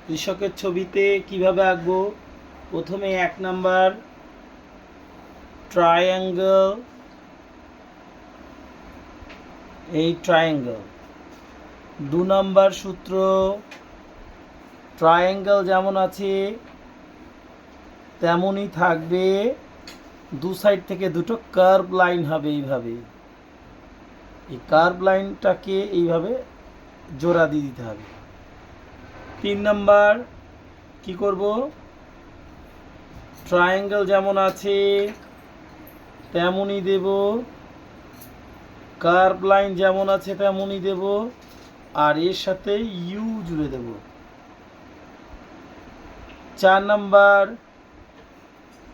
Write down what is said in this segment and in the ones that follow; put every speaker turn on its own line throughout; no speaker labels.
কৃষকের ছবিতে কিভাবে আঁকবো। প্রথমে 1 নাম্বার ট্রায়াঙ্গেল, এই ট্রায়াঙ্গেল। 2 নাম্বার সূত্র, ট্রায়াঙ্গেল যেমন আছে তেমনই থাকবে, দু সাইড থেকে দুটো কার্ভ লাইন হবে এইভাবে। এই কার্ভ লাইনটাকে এইভাবে জোড়া দিয়ে দিতে হবে। 3 নাম্বার কি করব, ট্রায়াঙ্গেল যেমন আছে তেমনই দেব, কার্ভ লাইন যেমন আছে তেমনই দেব, আর এর সাথে ইউ জুড়ে দেব। 4 নাম্বার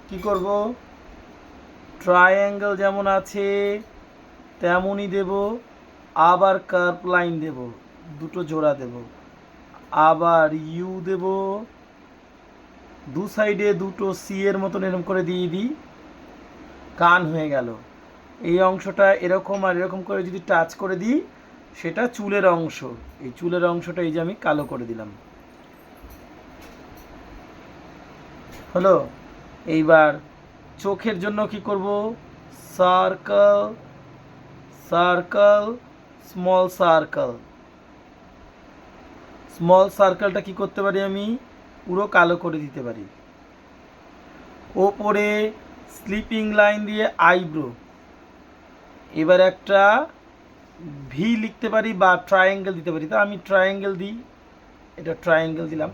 কি করব, ট্রায়াঙ্গেল যেমন আছে তেমনই দেব, আবার কার্ভ লাইন দেব, দুটো জোড়া দেব, আবার ইউ দেব, দু সাইডে দুটো সি এর মতন এরকম করে দিয়ে দিই, কান হয়ে গেল। এই অংশটা এরকম আর এরকম করে যদি টাচ করে দিই সেটা চুলের অংশ। এই চুলের অংশটা এই যে আমি কালো করে দিলাম। হলো। এইবার চোখের জন্য কি করব, circle, circle, small circle. Small সার্কেলটা কি করতে পারি, আমি পুরো কালো করে দিতে পারি। ওপরে স্লিপিং লাইন দিয়ে আইব্রো। এবার একটা ভি লিখতে পারি বা ট্রায়াঙ্গেল দিতে পারি। তা আমি ট্রায়াঙ্গেল দিই, এটা ট্রায়াঙ্গেল দিলাম।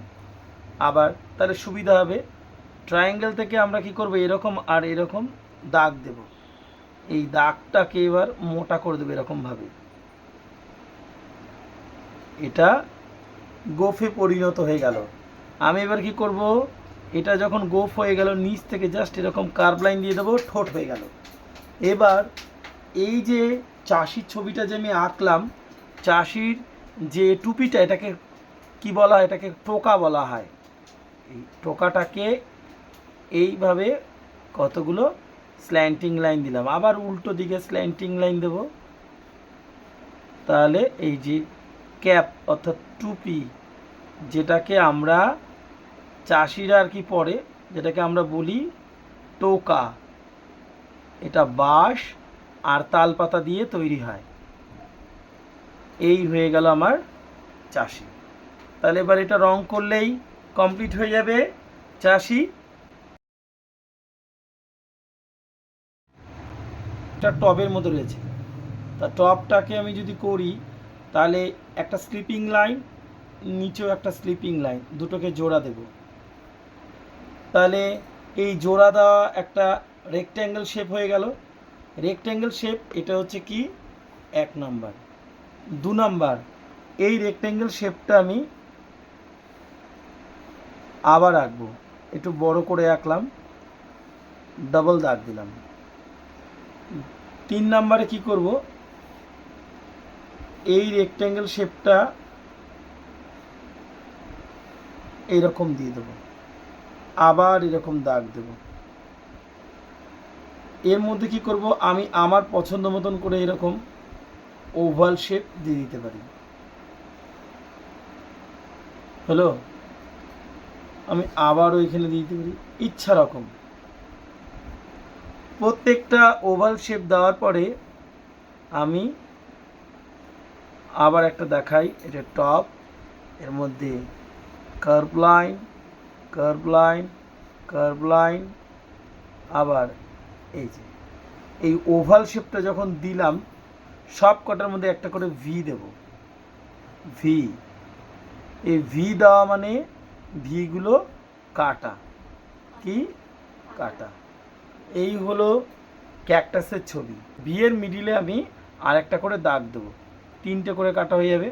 আবার তাহলে সুবিধা হবে, ট্রায়াঙ্গেল থেকে আমরা কি করব, এরকম আর এরকম দাগ দেব। এই দাগটাকে এবার মোটা করে দেবো এরকমভাবে। এটা গোফে পরিণত হয়ে গেল। আমি এবার কি করব, এটা যখন গোফ হয়ে গেল নিচ থেকে জাস্ট এরকম কার্ভ লাইন দিয়ে দেবো, ঠোঁট হয়ে গেল। এবার এই যে চাষির ছবিটা যে আমি আঁকলাম, চাষির যে টুপিটা, এটাকে কি বলা হয়, এটাকে টোকা বলা হয়। এই টোকাটাকে এইভাবে কতগুলো স্ল্যান্টিং লাইন দিলাম, আবার উল্টো দিকে স্ল্যান্টিং লাইন দেব। তাহলে এই যে ক্যাপ অর্থাৎ টুপি, যেটাকে আমরা চাষিরা আর কি পরে, যেটাকে আমরা বলি টোকা, এটা বাঁশ আর তাল পাতা দিয়ে তৈরি হয়। এই হয়ে গেল আমার চাষি। তাহলে এবার এটা রং করলেই কমপ্লিট হয়ে যাবে চাষি। একটা টবের মতো রয়েছে, তা টবটাকে আমি যদি করি তাহলে একটা স্লিপিং লাইন, নিচেও একটা স্লিপিং লাইন, দুটোকে জোড়া দেব। তাহলে এই জোড়া দেওয়া একটা রেক্ট্যাঙ্গেল শেপ হয়ে গেল। রেক্ট্যাঙ্গেল শেপ এটা হচ্ছে কি 1 নাম্বার। 2 নাম্বার, এই রেক্ট্যাঙ্গেল শেপটা আমি আবার আঁকবো, একটু বড় করে আঁকলাম, ডাবল দাগ দিলাম। 3 নাম্বারে কি করব, এই রেক্ট্যাঙ্গেল শেপটা এইরকম দিয়ে দেবো, আবার এরকম দাগ দেব। এর মধ্যে কি করব, আমি আমার পছন্দ মতন করে এরকম ওভাল শেপ দিয়ে দিতে পারি। হলো। আমি আবারও এখানে দিয়ে দিতে পারি ইচ্ছা রকম। প্রত্যেকটা ওভাল শেপ দেওয়ার পরে আমি আবার একটা দেখাই, এটা টপ, এর মধ্যে curve line, curve line, curve line, আবার এই যে এই ওভাল শেপটা যখন দিলাম সব কটার মধ্যে একটা করে ভি দেব। ভি, এই ভি দেওয়া মানে ভিগুলো কাটা, কি কাটা। এই হলো ক্যাকটাসের ছবি। ভি এর মিডিলে আমি আর একটা করে দাগ দেবো, 3টে করে কাটা হয়ে যাবে।